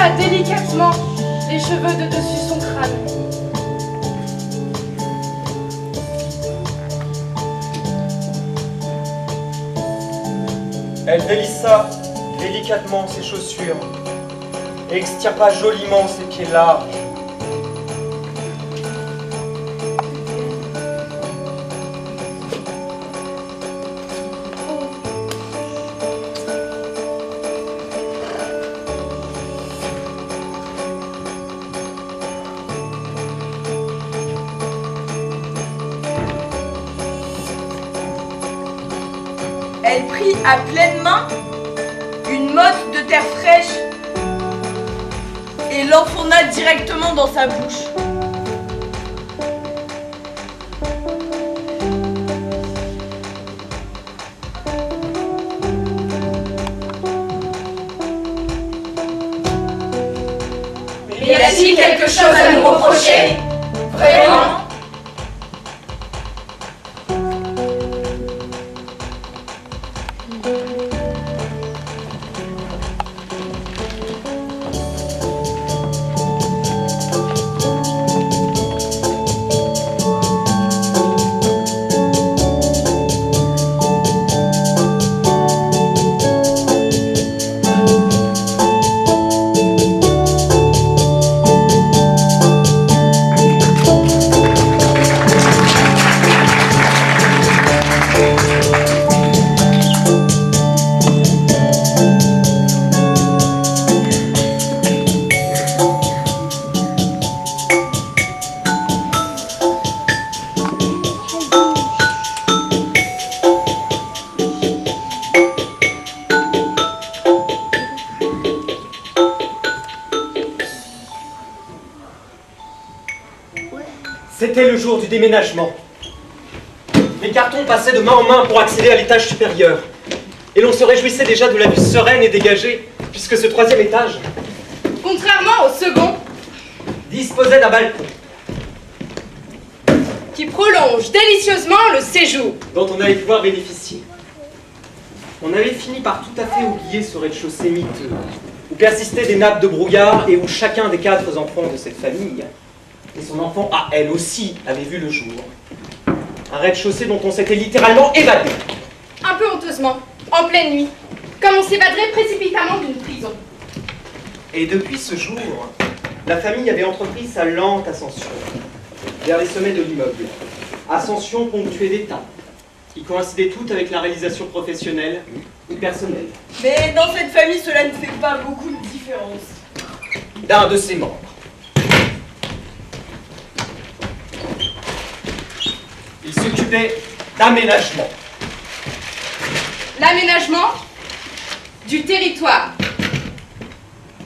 passa délicatement les cheveux de dessus son crâne. Elle délissa délicatement ses chaussures et extirpa joliment ses pieds larges. Elle prit à pleine main une motte de terre fraîche et l'enfourna directement dans sa bouche. Mais y a-t-il quelque chose à nous reprocher? Vraiment? C'était le jour du déménagement. Les cartons passaient de main en main pour accéder à l'étage supérieur. Et l'on se réjouissait déjà de la vue sereine et dégagée, puisque ce troisième étage, Contrairement au second, disposait d'un balcon qui prolonge délicieusement le séjour. dont on allait pouvoir bénéficier. On avait fini par tout à fait oublier ce rez-de-chaussée miteux, où persistaient des nappes de brouillard et où chacun des 4 enfants de cette famille, et son enfant à elle aussi, avait vu le jour. Un rez-de-chaussée dont on s'était littéralement évadé. Un peu honteusement, en pleine nuit, comme on s'évaderait précipitamment d'une prison. Et depuis ce jour, la famille avait entrepris sa lente ascension vers les sommets de l'immeuble. Ascension ponctuée d'étapes, qui coïncidaient toutes avec la réalisation professionnelle ou personnelle Mais dans cette famille, cela ne fait pas beaucoup de différence. d'un de ses membres. Il s'occupait d'aménagement. L'aménagement du territoire.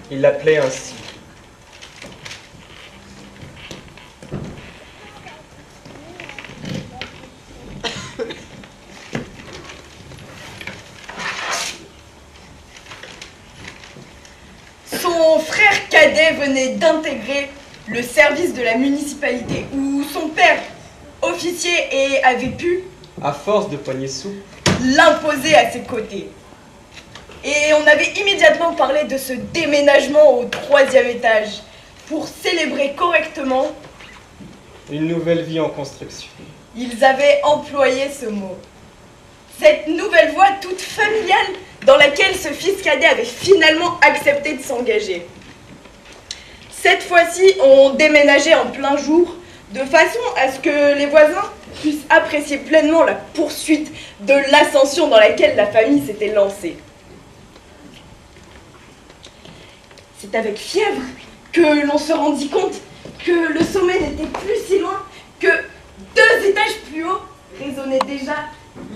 Il l'appelait ainsi. Son frère cadet venait d'intégrer le service de la municipalité où son père, officier, et avait pu À force de poignées sous, l'imposer à ses côtés. Et on avait immédiatement parlé de ce déménagement au 3e étage pour célébrer correctement. une nouvelle vie en construction. Ils avaient employé ce mot. Cette nouvelle voie toute familiale dans laquelle ce fils cadet avait finalement accepté de s'engager. Cette fois-ci, on déménageait en plein jour, de façon à ce que les voisins puissent apprécier pleinement la poursuite de l'ascension dans laquelle la famille s'était lancée. C'est avec fièvre que l'on se rendit compte que le sommet n'était plus si loin, que 2 étages plus haut résonnaient déjà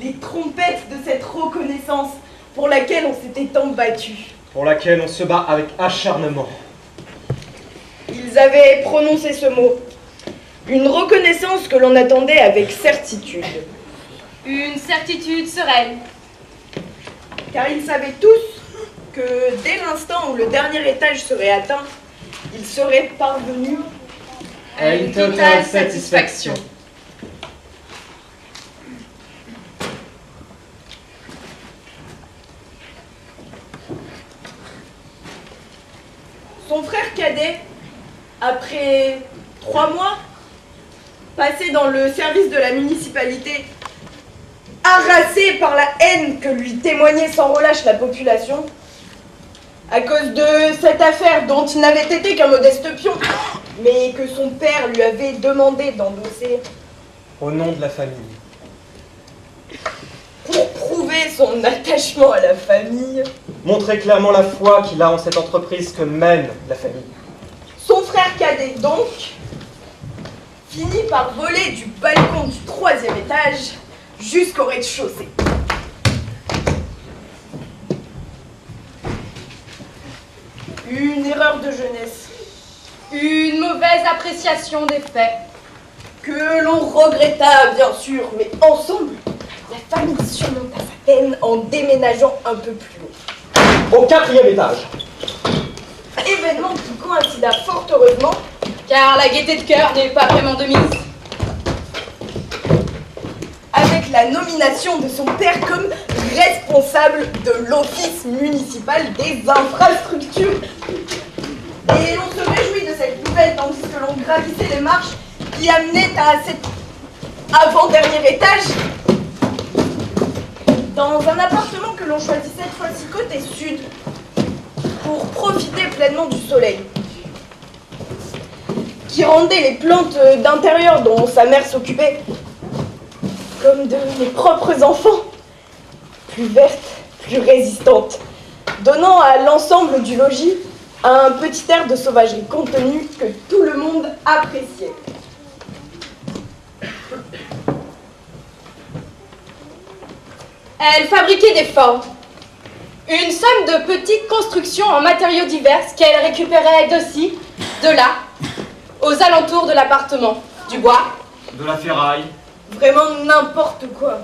les trompettes de cette reconnaissance pour laquelle on s'était tant battu. Pour laquelle on se bat avec acharnement. Ils avaient prononcé ce mot, une reconnaissance que l'on attendait avec certitude, Une certitude sereine. car ils savaient tous que dès l'instant où le dernier étage serait atteint, ils seraient parvenus À une totale satisfaction. Son Son frère cadet, après 3 mois, passé dans le service de la municipalité, harassé par la haine que lui témoignait sans relâche la population, à cause de cette affaire dont il n'avait été qu'un modeste pion, mais que son père lui avait demandé d'endosser Au nom de la famille. pour prouver son attachement à la famille. Montrer clairement la foi qu'il a en cette entreprise que mène la famille. Son frère cadet, donc, finit par voler du balcon du 3e étage jusqu'au rez-de-chaussée. Une erreur de jeunesse Une mauvaise appréciation des faits. que l'on regretta, bien sûr, mais ensemble, la famille surmonta sa peine en déménageant un peu plus haut. Au 4e étage. Événement qui coïncida fort heureusement Car la gaieté de cœur n'est pas vraiment de mise. avec la nomination de son père comme responsable de l'office municipal des infrastructures. Et l'on se réjouit de cette nouvelle tandis que l'on gravissait les marches qui amenaient à cet avant-dernier étage, dans un appartement que l'on choisit cette fois-ci côté sud, pour profiter pleinement du soleil, qui rendait les plantes d'intérieur dont sa mère s'occupait comme de mes propres enfants, plus vertes, plus résistantes, donnant à l'ensemble du logis un petit air de sauvagerie contenue que tout le monde appréciait. Elle fabriquait des formes. Une somme de petites constructions en matériaux divers qu'elle récupérait d'aussi, de là, aux alentours de l'appartement. Du bois. De la ferraille. Vraiment n'importe quoi.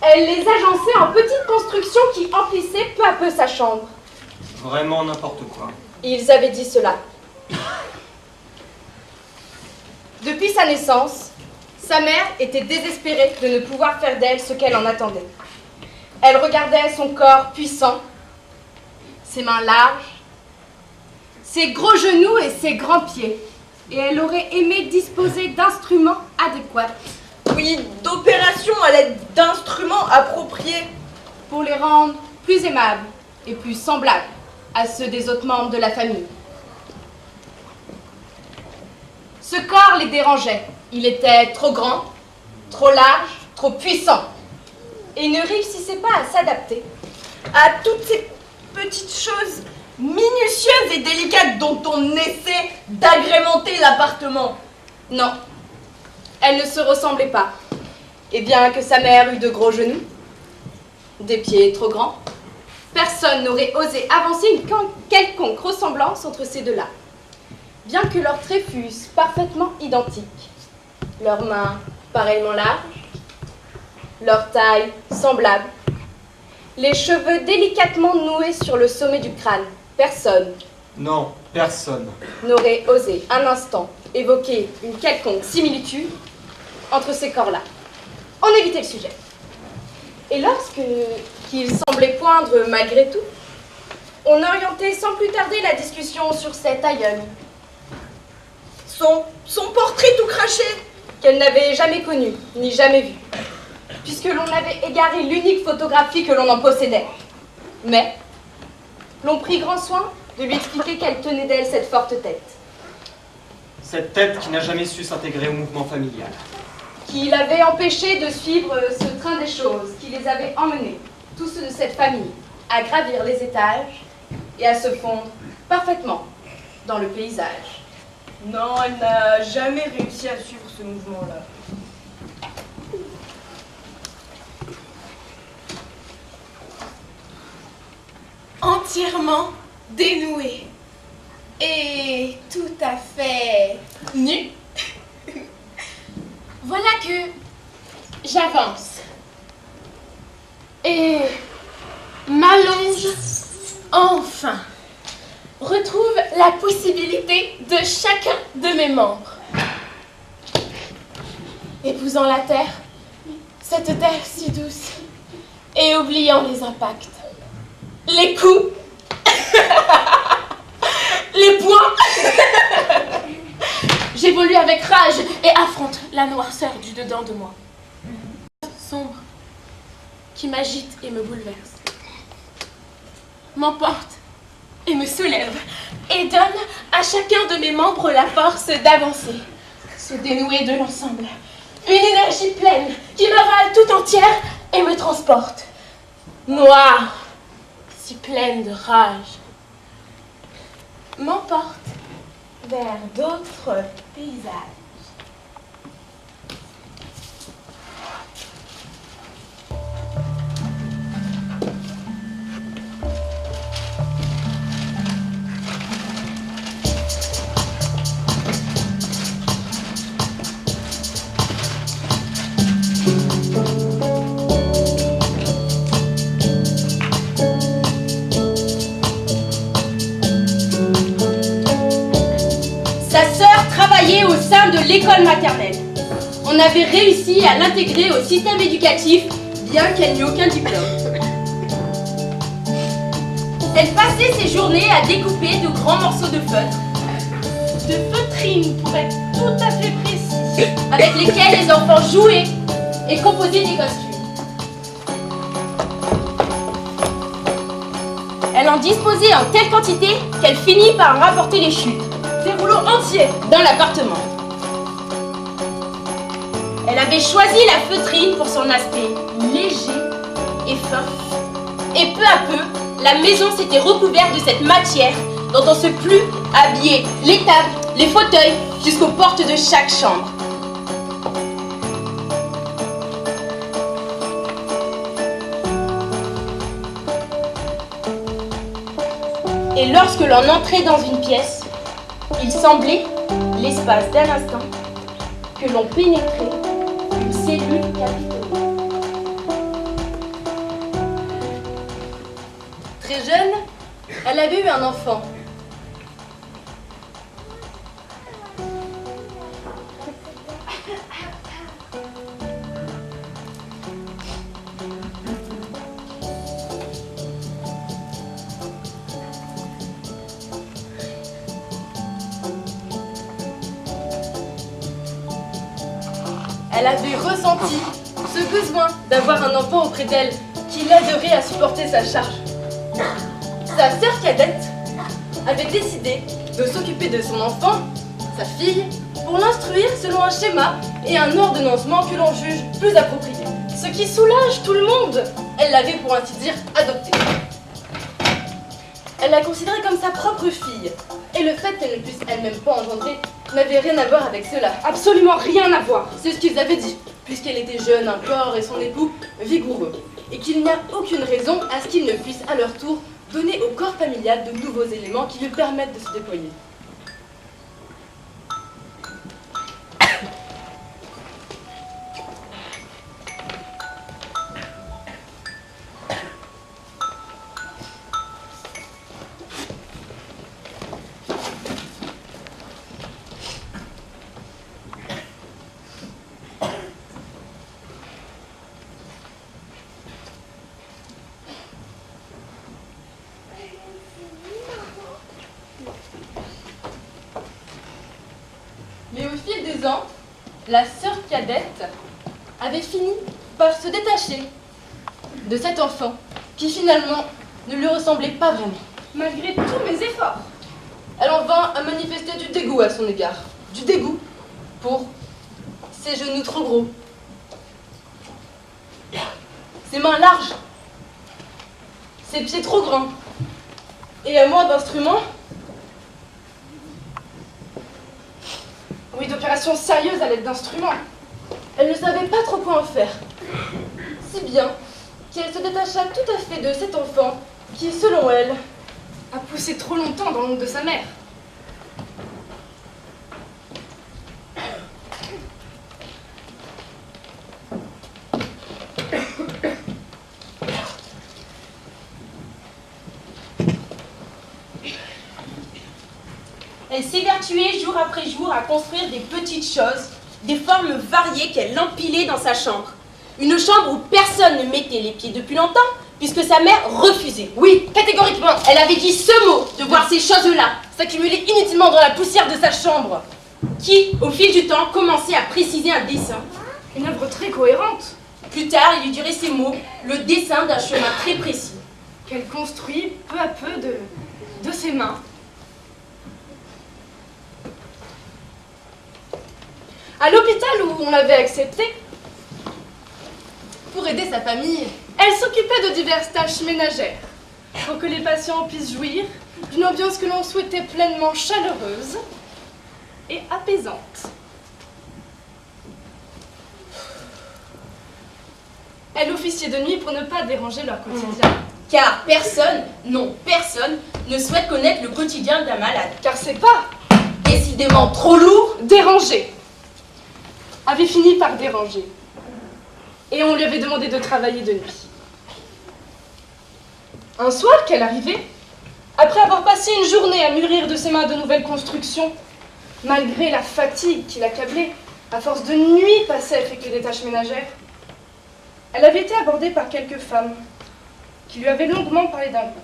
Elle les agençait en petites constructions qui emplissaient peu à peu sa chambre. Vraiment n'importe quoi. Ils avaient dit cela. Depuis sa naissance, sa mère était désespérée de ne pouvoir faire d'elle ce qu'elle en attendait. Elle regardait son corps puissant, ses mains larges, ses gros genoux et ses grands pieds, et elle aurait aimé disposer d'instruments adéquats Oui, d'opérations à l'aide d'instruments appropriés. pour les rendre plus aimables et plus semblables à ceux des autres membres de la famille. Ce corps les dérangeait. Il était trop grand, trop large, trop puissant, et ne réussissait pas à s'adapter À toutes ces petites choses minutieuses et délicates dont on essaie d'agrémenter l'appartement. Non, elle ne se ressemblait pas. Et bien que sa mère eût de gros genoux, des pieds trop grands, personne n'aurait osé avancer une quelconque ressemblance entre ces deux-là. Bien que leurs traits fussent parfaitement identiques, leurs mains pareillement larges, leur taille semblable, les cheveux délicatement noués sur le sommet du crâne, personne Non, personne. n'aurait osé un instant évoquer une quelconque similitude entre ces corps-là. On évitait le sujet. Et lorsqu'il semblait poindre malgré tout, on orientait sans plus tarder la discussion sur cet aïeul Son portrait tout craché. qu'elle n'avait jamais connu, ni jamais vu, puisque l'on avait égaré l'unique photographie que l'on en possédait. Mais l'on prit grand soin de lui expliquer qu'elle tenait d'elle cette forte tête, Cette tête qui n'a jamais su s'intégrer au mouvement familial. qui l'avait empêché de suivre ce train des choses qui les avait emmenés, tous ceux de cette famille, à gravir les étages et à se fondre parfaitement dans le paysage. Non, elle n'a jamais réussi à suivre ce mouvement-là. Entièrement dénouée et tout à fait nue. Voilà que j'avance et m'allonge enfin. Retrouve la possibilité de chacun de mes membres. Épousant la terre, cette terre si douce, et oubliant les impacts, les coups, les points moi. J'évolue avec rage et affronte la noirceur du dedans de moi. Sombre, qui m'agite et me bouleverse, m'emporte et me soulève, et donne à chacun de mes membres la force d'avancer, se dénouer de l'ensemble. Une énergie pleine qui m'avale tout entière et me transporte. Noire, si pleine de rage, m'emporte vers d'autres paysages. Au sein de l'école maternelle. On avait réussi à l'intégrer au système éducatif, bien qu'elle n'eût aucun diplôme. Elle passait ses journées à découper de grands morceaux de feutre, de feutrine pour être tout à fait précis, avec lesquels les enfants jouaient et composaient des costumes. Elle en disposait en telle quantité qu'elle finit par en rapporter les chutes. Des rouleaux entiers dans l'appartement. Elle avait choisi la feutrine pour son aspect léger et fin. Et peu à peu, la maison s'était recouverte de cette matière dont on se plut habiller les tables, les fauteuils, jusqu'aux portes de chaque chambre. Et lorsque l'on entrait dans une pièce, il semblait, l'espace d'un instant, que l'on pénétrait une cellule capitale. Très jeune, elle avait eu un enfant. Elle avait ressenti ce besoin d'avoir un enfant auprès d'elle qui l'aiderait à supporter sa charge. Sa sœur cadette avait décidé de s'occuper de son enfant, sa fille, pour l'instruire selon un schéma et un ordonnancement que l'on juge plus approprié. Ce qui soulage tout le monde. Elle l'avait pour ainsi dire adoptée. Elle la considérait comme sa propre fille. Et le fait qu'elle ne puisse elle-même pas engendrer n'avait rien à voir avec cela. Absolument rien à voir. C'est ce qu'ils avaient dit, puisqu'elle était jeune encore et son époux vigoureux. Et qu'il n'y a aucune raison à ce qu'ils ne puissent à leur tour donner au corps familial de nouveaux éléments qui lui permettent de se déployer. Mais au fil des ans, la sœur cadette avait fini par se détacher de cet enfant qui finalement ne lui ressemblait pas vraiment. Malgré tous mes efforts, elle en vint à manifester du dégoût à son égard. Du dégoût pour ses genoux trop gros, ses mains larges, ses pieds trop grands et à moins d'instruments. Oui, d'opérations sérieuses à l'aide d'instruments. Elle ne savait pas trop quoi en faire. Si bien qu'elle se détacha tout à fait de cet enfant qui, selon elle, a poussé trop longtemps dans l'ombre de sa mère. Elle s'évertuait jour après jour à construire des petites choses, des formes variées qu'elle empilait dans sa chambre. Une chambre où personne ne mettait les pieds depuis longtemps, puisque sa mère refusait. Oui, catégoriquement, elle avait dit ce mot, de voir ces choses-là s'accumuler inutilement dans la poussière de sa chambre, qui, au fil du temps, commençait à préciser un dessin. Une œuvre très cohérente, Plus tard, il lui dirait ces mots, le dessin d'un chemin très précis. qu'elle construit peu à peu de ses mains. À l'hôpital où on l'avait acceptée, Pour aider sa famille, elle s'occupait de diverses tâches ménagères, pour que les patients puissent jouir d'une ambiance que l'on souhaitait pleinement chaleureuse et apaisante. Elle officiait de nuit pour ne pas déranger leur quotidien. Car personne, non personne, ne souhaite connaître le quotidien d'un malade. Car c'est pas Décidément trop lourd. déranger. Avait fini par déranger. Et on lui avait demandé de travailler de nuit. Un soir qu'elle arrivait, après avoir passé une journée à mûrir de ses mains de nouvelles constructions, malgré la fatigue qui l'accablait, à force de nuits passées à effectuer des tâches ménagères, elle avait été abordée par quelques femmes qui lui avaient longuement parlé d'un groupe.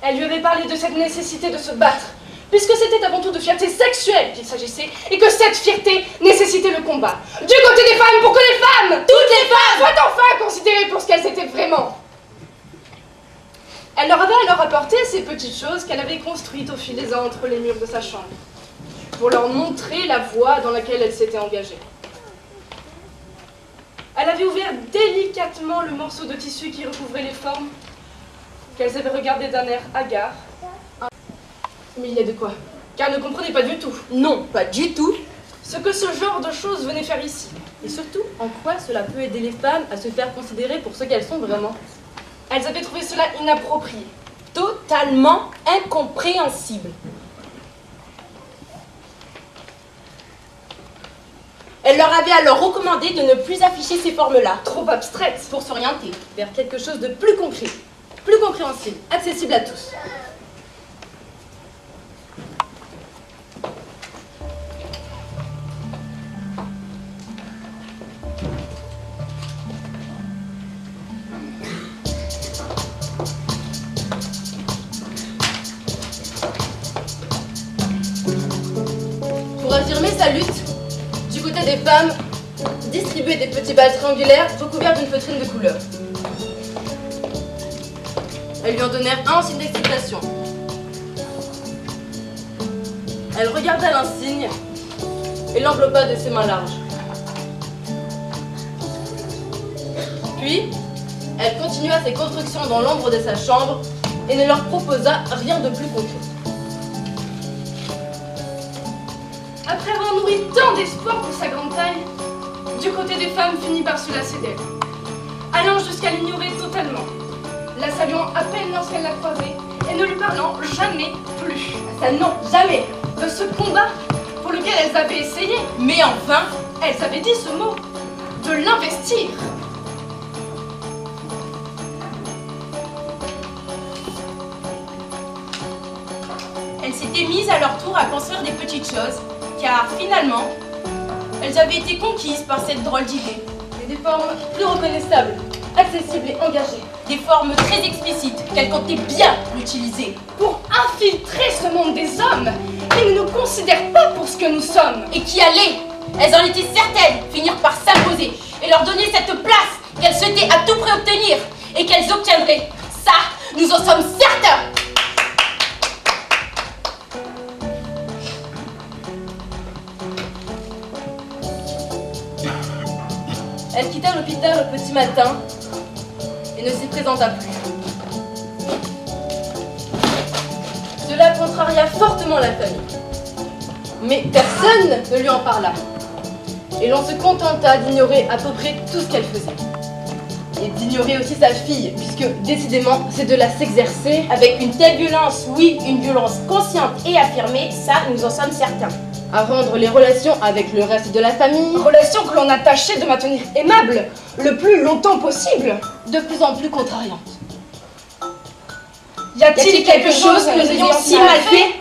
Elle lui avait parlé de cette nécessité de se battre, puisque c'était avant tout de fierté sexuelle qu'il s'agissait, et que cette fierté nécessitait le combat. Du côté des femmes, pour que les femmes, toutes les femmes, soient enfin considérées pour ce qu'elles étaient vraiment. Elle leur avait alors apporté ces petites choses qu'elle avait construites au fil des ans entre les murs de sa chambre, pour leur montrer la voie dans laquelle elle s'était engagée. Elle avait ouvert délicatement le morceau de tissu qui recouvrait les formes, qu'elles avaient regardé d'un air hagard. Mais il y a de quoi, car elle ne comprenait pas du tout Non, pas du tout. ce que ce genre de choses venait faire ici. et surtout, en quoi cela peut aider les femmes à se faire considérer pour ce qu'elles sont vraiment. Elles avaient trouvé cela inapproprié. Totalement incompréhensible. Elle leur avait alors recommandé de ne plus afficher ces formes-là, Trop abstraites. pour s'orienter. Vers quelque chose de plus concret, plus compréhensible, accessible à tous. Pour affirmer sa lutte, du côté des femmes, distribuer des petits balles triangulaires recouverts d'une feutrine de couleur. Elles lui en donnèrent un en signe d'excitation. Elle regarda l'insigne et l'enveloppa de ses mains larges. Puis, elle continua ses constructions dans l'ombre de sa chambre et ne leur proposa rien de plus concret. Après avoir nourri tant d'espoir pour sa grande taille, du côté des femmes finit par se lasser d'elle, allant jusqu'à l'ignorer totalement, la saluant à peine lorsqu'elle la croisait et ne lui parlant jamais plus. Ça non, jamais. De ce combat pour lequel elles avaient essayé, Mais enfin, elles avaient dit ce mot, de l'investir. elles s'étaient mises à leur tour à construire des petites choses, car finalement, elles avaient été conquises par cette drôle d'idée. Et des formes plus reconnaissables, accessibles et engagées. Des formes très explicites qu'elles comptaient bien l'utiliser. Pour infiltrer ce monde des hommes et ne nous considèrent pas pour ce que nous sommes. Et qui allaient, elles en étaient certaines, finir par s'imposer et leur donner cette place qu'elles souhaitaient à tout prix obtenir et qu'elles obtiendraient. Ça, nous en sommes certains. Elle quitta l'hôpital au petit matin et ne s'y présenta plus. Cela contraria fortement la famille. Mais personne ne lui en parla. Et l'on se contenta d'ignorer à peu près tout ce qu'elle faisait. Et d'ignorer aussi sa fille, puisque décidément, c'est de la s'exercer. Avec une telle violence, oui, une violence consciente et affirmée, ça, nous en sommes certains. À rendre les relations avec le reste de la famille Relation que l'on a tâché de maintenir aimable le plus longtemps possible. de plus en plus contrariantes. Y a-t-il quelque chose que nous ayons si mal fait?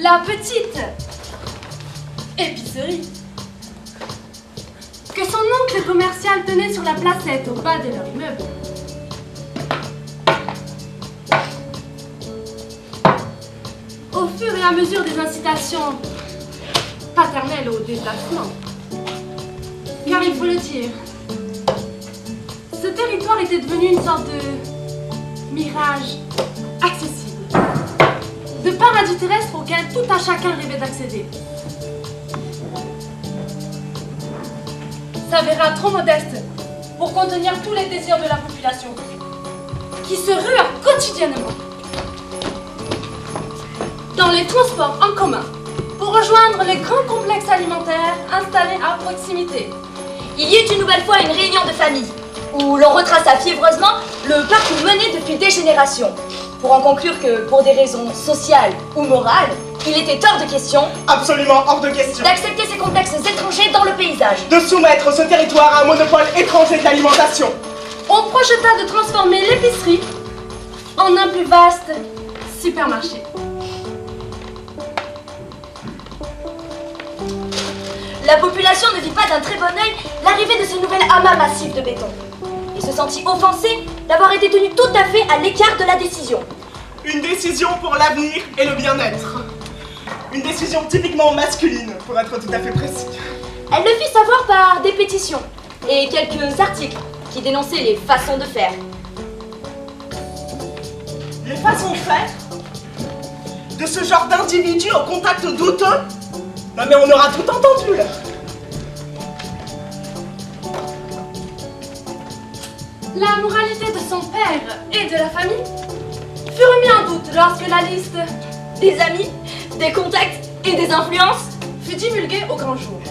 la petite épicerie que son oncle commercial tenait sur la placette au bas de leur immeuble. Au fur et à mesure des incitations paternelles au déplacement, car il faut le dire, ce territoire était devenu une sorte de mirage accessible, de paradis terrestre auquel tout un chacun rêvait d'accéder. S'avéra trop modeste pour contenir tous les désirs de la population, qui se ruent quotidiennement dans les transports en commun pour rejoindre les grands complexes alimentaires installés à proximité. Il y eut une nouvelle fois une réunion de famille, où l'on retraça fiévreusement le parcours mené depuis des générations, pour en conclure que, pour des raisons sociales ou morales, il était hors de question, absolument hors de question, d'accepter ces complexes étrangers dans le paysage, de soumettre ce territoire à un monopole étranger de l'alimentation. On projeta de transformer l'épicerie en un plus vaste supermarché. La population ne vit pas d'un très bon œil l'arrivée de ce nouvel amas massif de béton, et se sentit offensée d'avoir été tenue tout à fait à l'écart de la décision. Une décision pour l'avenir et le bien-être. Une décision typiquement masculine, pour être tout à fait précis. Elle le fit savoir par des pétitions et quelques articles qui dénonçaient les façons de faire. Les façons de faire de ce genre d'individus au contact douteux? Non mais on aura tout entendu là. La moralité de son père et de la famille fut remise en doute lorsque la liste Des amis, des contacts et des influences fut divulguée au grand jour.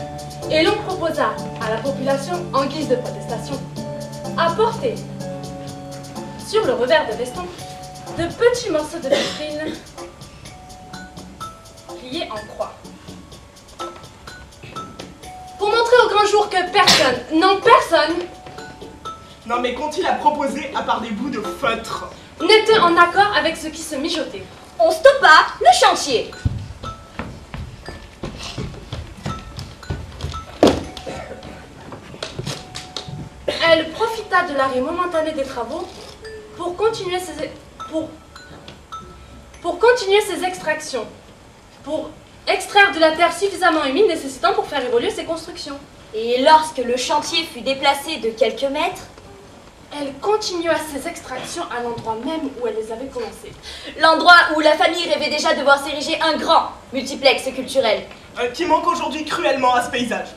Et l'on proposa à la population, en guise de protestation, à porter sur le revers de veston de petits morceaux de vitrine pliés en croix. Pour montrer au grand jour que personne, non personne, Non mais qu'ont-ils à proposer à part des bouts de feutre? n'était en accord avec ce qui se mijotait. On stoppa le chantier. Elle profita de l'arrêt momentané des travaux pour continuer ses extractions, pour extraire de la terre suffisamment humide nécessitant pour faire évoluer ses constructions. Et lorsque le chantier fut déplacé de quelques mètres, Elle continua ses extractions à l'endroit même où elle les avait commencées. l'endroit où la famille rêvait déjà de voir s'ériger un grand multiplex culturel. Qui manque aujourd'hui cruellement à ce paysage.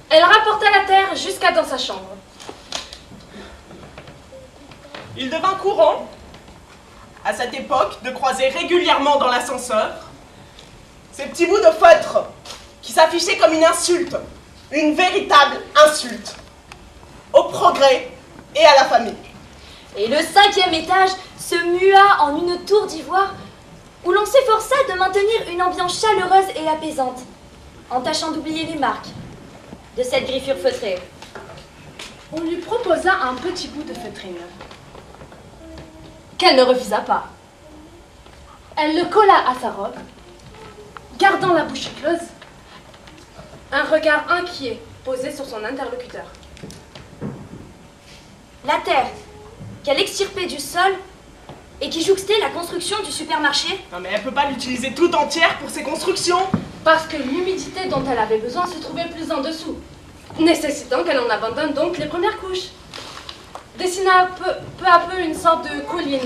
Elle rapporta la terre jusqu'à dans sa chambre. Il devint courant, à cette époque, de croiser régulièrement dans l'ascenseur ces petits bouts de feutre qui s'affichaient comme une insulte, une véritable insulte, au progrès et à la famille. Et le 5e étage se mua en une tour d'ivoire où l'on s'efforça de maintenir une ambiance chaleureuse et apaisante, en tâchant d'oublier les marques de cette griffure feutrée. On lui proposa un petit bout de feutrine, qu'elle ne refusa pas. Elle le colla à sa robe, gardant la bouche close, un regard inquiet posé sur son interlocuteur. La terre qu'elle extirpait du sol et qui jouxtait la construction du supermarché. Non mais elle peut pas l'utiliser tout entière pour ses constructions. Parce que l'humidité dont elle avait besoin se trouvait plus en dessous, nécessitant qu'elle en abandonne donc les premières couches. Dessina peu à peu une sorte de colline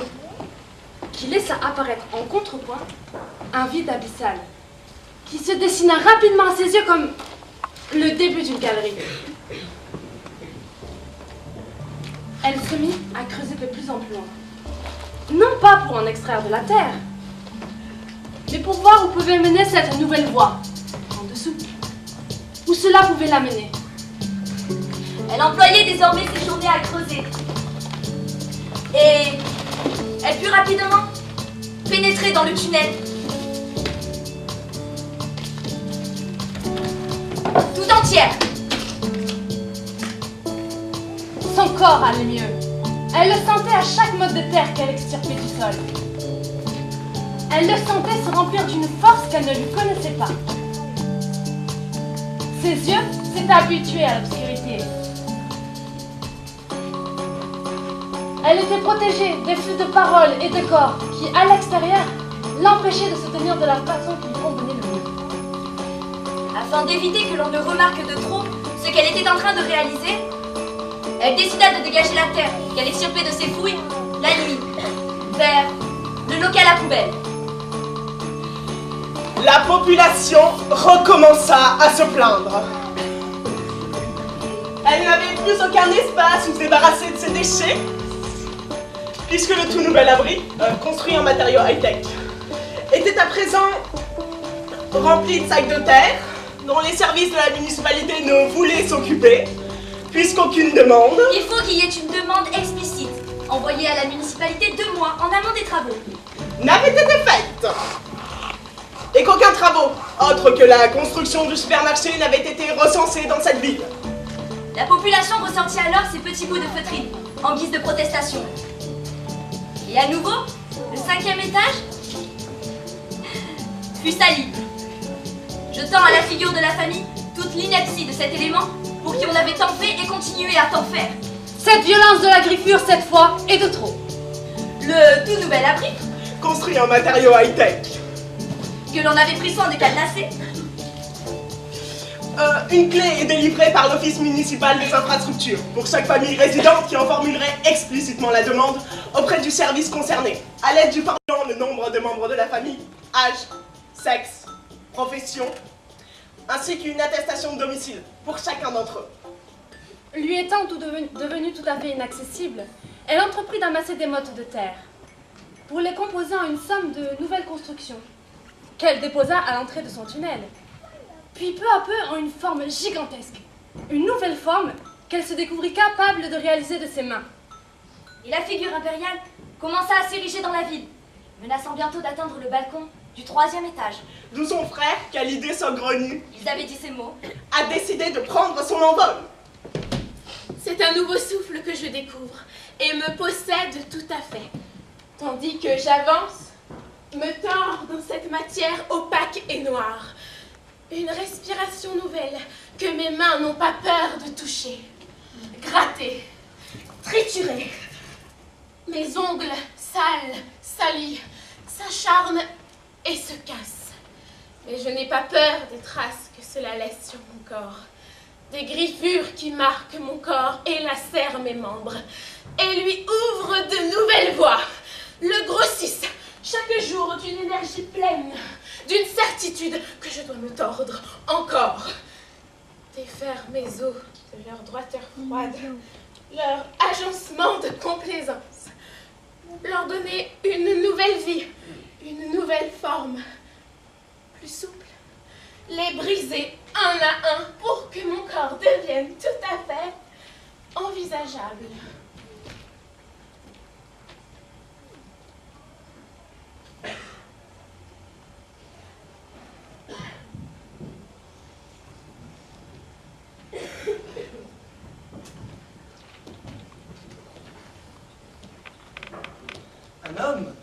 qui laissa apparaître en contrepoint un vide abyssal qui se dessina rapidement à ses yeux comme le début d'une galerie. Elle se mit à creuser de plus en plus loin. Non pas pour en extraire de la terre, mais pour voir où pouvait mener cette nouvelle voie, en dessous, où cela pouvait l'amener. Elle employait désormais ses journées à creuser. Et elle put rapidement pénétrer dans le tunnel. Tout entière. Son corps allait mieux. Elle le sentait à chaque mode de terre qu'elle extirpait du sol. Elle le sentait se remplir d'une force qu'elle ne lui connaissait pas. Ses yeux s'étaient habitués à l'obscurité. Elle était protégée des flux de paroles et de corps qui, à l'extérieur, l'empêchaient de se tenir de la façon qui lui convenait le mieux. Afin d'éviter que l'on ne remarque de trop ce qu'elle était en train de réaliser, elle décida de dégager la terre qu'elle extirpait de ses fouilles la nuit, vers le local à poubelle. La population recommença à se plaindre. Elle n'avait plus aucun espace où se débarrasser de ses déchets, puisque le tout nouvel abri, construit en matériaux high-tech, était à présent rempli de sacs de terre dont les services de la municipalité ne voulaient s'occuper, puisqu'aucune demande. Il faut qu'il y ait une demande explicite, envoyée à la municipalité 2 mois en amont des travaux. N'avait été faite. Et qu'aucun travaux, autre que la construction du supermarché, n'avait été recensé dans cette ville. La population ressortit alors ses petits bouts de feutrine, en guise de protestation. Et à nouveau, le 5e étage fut sali, jetant à la figure de la famille toute l'ineptie de cet élément pour qui on avait tant fait et continué à tant faire. Cette violence de la griffure, cette fois, est de trop. Le tout nouvel abri, Construit en matériaux high-tech. que l'on avait pris soin de cadenasser, Une clé est délivrée par l'Office municipal des infrastructures pour chaque famille résidente qui en formulerait explicitement la demande auprès du service concerné, à l'aide du formulant le nombre de membres de la famille, âge, sexe, profession, ainsi qu'une attestation de domicile pour chacun d'entre eux. Lui étant devenu tout à fait inaccessible, elle entreprit d'amasser des mottes de terre pour les composer en une somme de nouvelles constructions qu'elle déposa à l'entrée de son tunnel. Puis peu à peu en une forme gigantesque, une nouvelle forme qu'elle se découvrit capable de réaliser de ses mains. et la figure impériale commença à s'ériger dans la ville, menaçant bientôt d'atteindre le balcon du 3e étage. D'où son frère, qu'à l'idée saugrenue, Ils avaient dit ces mots. a décidé de prendre son envol. C'est un nouveau souffle que je découvre et me possède tout à fait. Tandis que j'avance, me tord dans cette matière opaque et noire. Une respiration nouvelle que mes mains n'ont pas peur de toucher. Gratter, triturer. Mes ongles sales, salis, s'acharnent et se cassent. Mais je n'ai pas peur des traces que cela laisse sur mon corps. Des griffures qui marquent mon corps et lacèrent mes membres. Et lui ouvrent de nouvelles voies. Le grossissent chaque jour d'une énergie pleine, d'une certitude que je dois me tordre encore. Défaire mes os de leur droiteur froide, leur agencement de complaisance. Leur donner une nouvelle vie, une nouvelle forme, plus souple. Les briser un à un pour que mon corps devienne tout à fait envisageable. Un homme,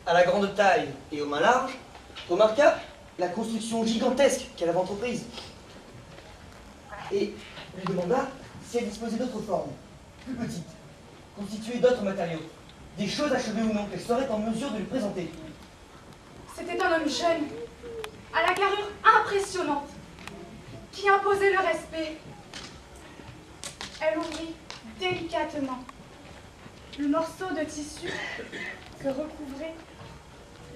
à la grande taille et aux mains larges, remarqua la construction gigantesque qu'elle avait entreprise et lui demanda si elle disposait d'autres formes, plus petites, constituées d'autres matériaux, des choses achevées ou non qu'elle serait en mesure de lui présenter. C'était un homme jeune, à la carrure impressionnante, qui imposait le respect. Elle ouvrit délicatement le morceau de tissu que recouvraient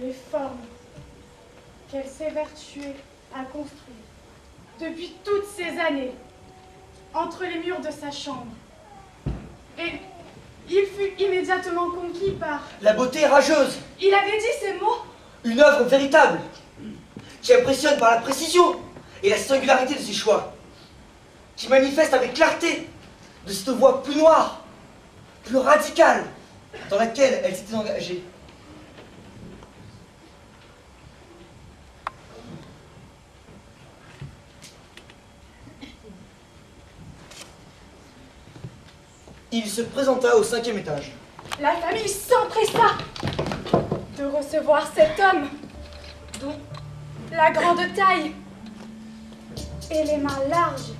les formes qu'elle s'évertuait à construire depuis toutes ces années entre les murs de sa chambre. Et il fut immédiatement conquis par... La beauté rageuse, Il avait dit ces mots. une œuvre véritable, qui impressionne par la précision et la singularité de ses choix, qui manifeste avec clarté de cette voie plus noire, plus radicale, dans laquelle elle s'était engagée. Il se présenta au 5e étage. La famille s'empressa de recevoir cet homme, dont la grande taille et les mains larges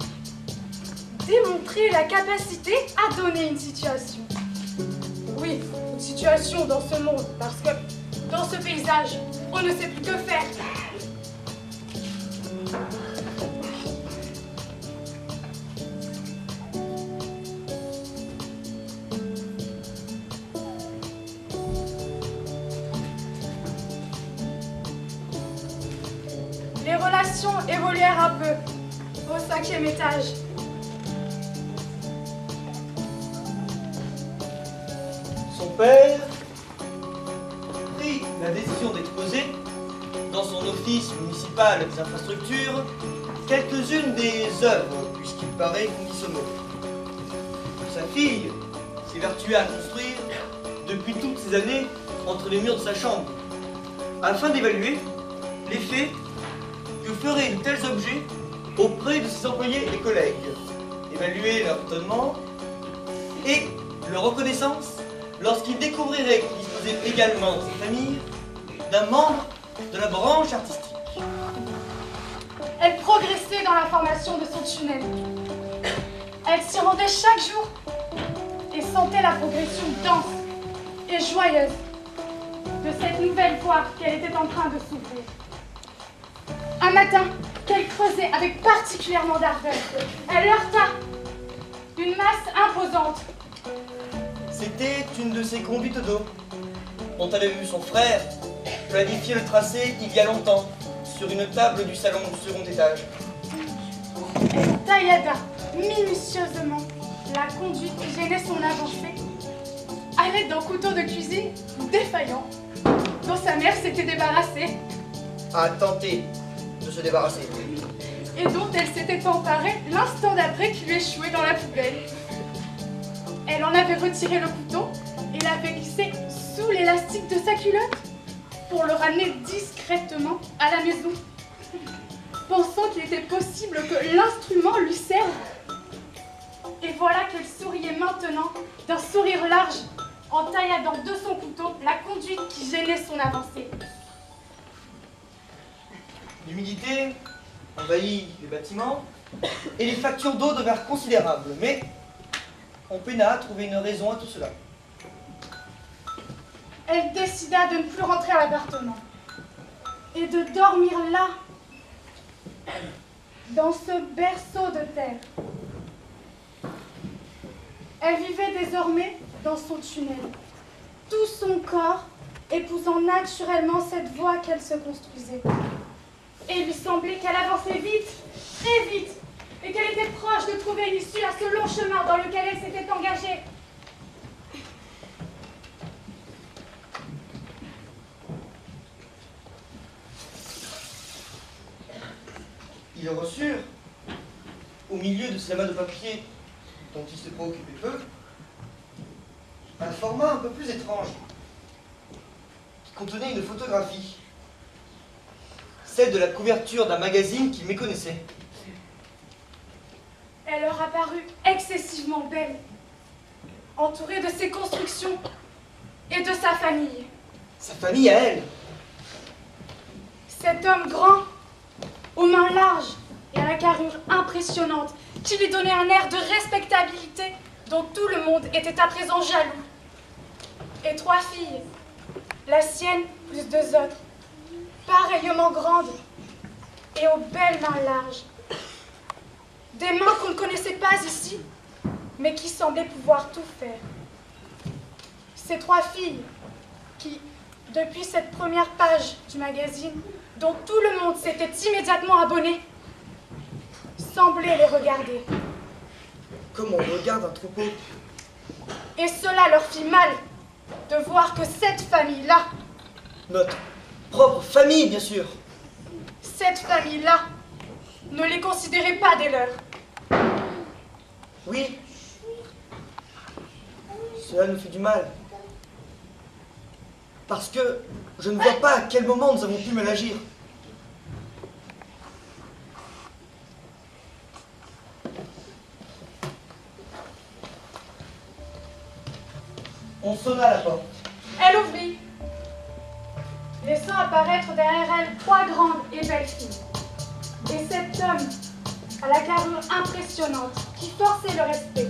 démontraient la capacité à donner une situation. Oui, une situation dans ce monde, parce que dans ce paysage, on ne sait plus que faire. Les relations évoluèrent un peu au 5e étage. Son père prit la décision d'exposer dans son office municipal des infrastructures quelques-unes des œuvres, puisqu'il paraît qu'on dit ce mot. Sa fille s'évertuait à construire depuis toutes ces années entre les murs de sa chambre, afin d'évaluer l'effet que feraient de tels objets auprès de ses employés et collègues, évaluer leur étonnement et leur reconnaissance lorsqu'ils découvriraient qu'ils disposaient également dans sa famille d'un membre de la branche artistique. Elle progressait dans la formation de son tunnel. Elle s'y rendait chaque jour et sentait la progression dense et joyeuse de cette nouvelle voie qu'elle était en train de s'ouvrir. Un matin, qu'elle creusait avec particulièrement d'ardeur, elle heurta une masse imposante. C'était une de ces conduites d'eau dont avait vu son frère planifier le tracé il y a longtemps sur une table du salon du second étage. Elle taillada minutieusement la conduite qui gênait son avancée à l'aide d'un couteau de cuisine défaillant dont sa mère s'était débarrassée A tenté de se débarrasser. et dont elle s'était emparée l'instant d'après qu'il lui échouait dans la poubelle. Elle en avait retiré le couteau et l'avait glissé sous l'élastique de sa culotte pour le ramener discrètement à la maison, pensant qu'il était possible que l'instrument lui serve. Et voilà qu'elle souriait maintenant d'un sourire large en tailladant de son couteau la conduite qui gênait son avancée. L'humidité envahit les bâtiments et les factures d'eau devinrent considérables, mais on peina à trouver une raison à tout cela. Elle décida de ne plus rentrer à l'appartement et de dormir là, dans ce berceau de terre. Elle vivait désormais dans son tunnel, tout son corps épousant naturellement cette voie qu'elle se construisait. Et il lui semblait qu'elle avançait vite, très vite, et qu'elle était proche de trouver une issue à ce long chemin dans lequel elle s'était engagée. Ils reçurent, au milieu de ces amas de papier dont ils se préoccupaient peu, un format un peu plus étrange, qui contenait une photographie, celle de la couverture d'un magazine qu'ils méconnaissaient. Elle leur apparut excessivement belle, entourée de ses constructions et de sa famille. Sa famille à elle. Cet homme grand, aux mains larges et à la carrure impressionnante, qui lui donnait un air de respectabilité dont tout le monde était à présent jaloux. Et 3 filles, la sienne plus 2 autres, pareillement grandes et aux belles mains larges. Des mains qu'on ne connaissait pas ici, mais qui semblaient pouvoir tout faire. Ces 3 filles qui, depuis cette première page du magazine, dont tout le monde s'était immédiatement abonné, semblaient les regarder. Comme on regarde un troupeau. Et cela leur fit mal de voir que cette famille-là, Notre propre famille, bien sûr. cette famille-là, ne les considérait pas des leurs. Oui. Cela nous fait du mal. Parce que je ne vois pas à quel moment nous avons pu mal agir. On sonna à la porte. Elle ouvrit. apparaître derrière elle 3 grandes et belles filles. Et cet homme, à la carrure impressionnante, qui forçait le respect.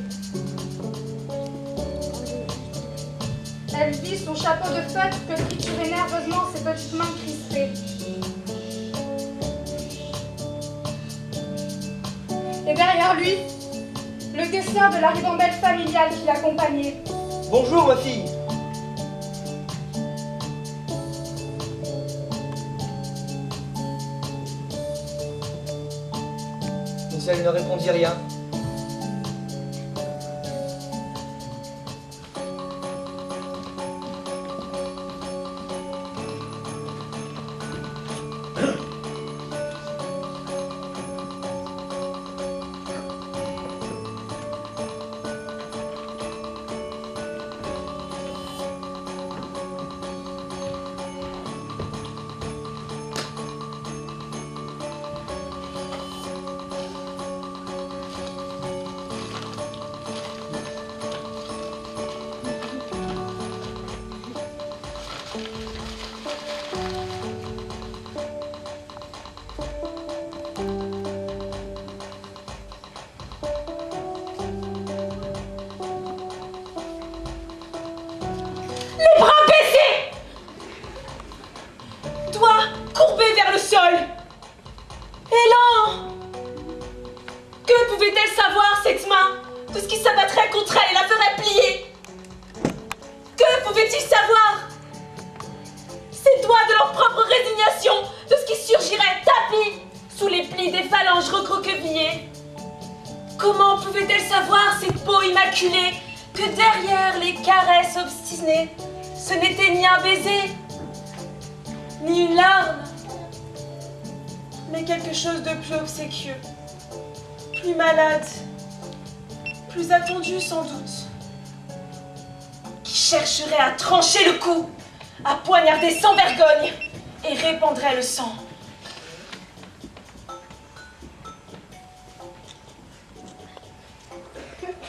Elle vit son chapeau de feutre que trituraient nerveusement ses petites mains crispées. Et derrière lui, le dessert de la ribambelle familiale qui l'accompagnait. Bonjour, ma fille. Mais elle ne répondit rien. Ce n'était ni un baiser, ni une larme, mais quelque chose de plus obséquieux, plus malade, plus attendu sans doute, qui chercherait à trancher le cou, à poignarder sans vergogne et répandrait le sang.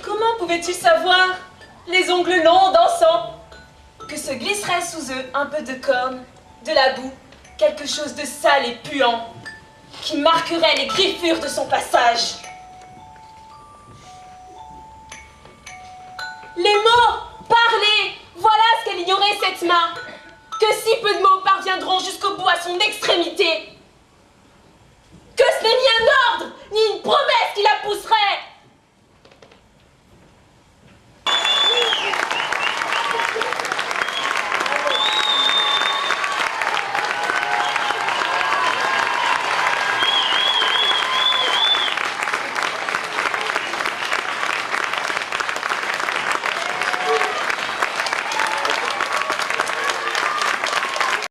Comment pouvait-il savoir, les ongles longs dansant, que se glisserait sous eux un peu de corne, de la boue, quelque chose de sale et puant, qui marquerait les griffures de son passage. Les mots, parler, voilà ce qu'elle ignorait cette main, que si peu de mots parviendront jusqu'au bout à son extrémité, que ce n'est ni un ordre, ni une promesse qui la pousserait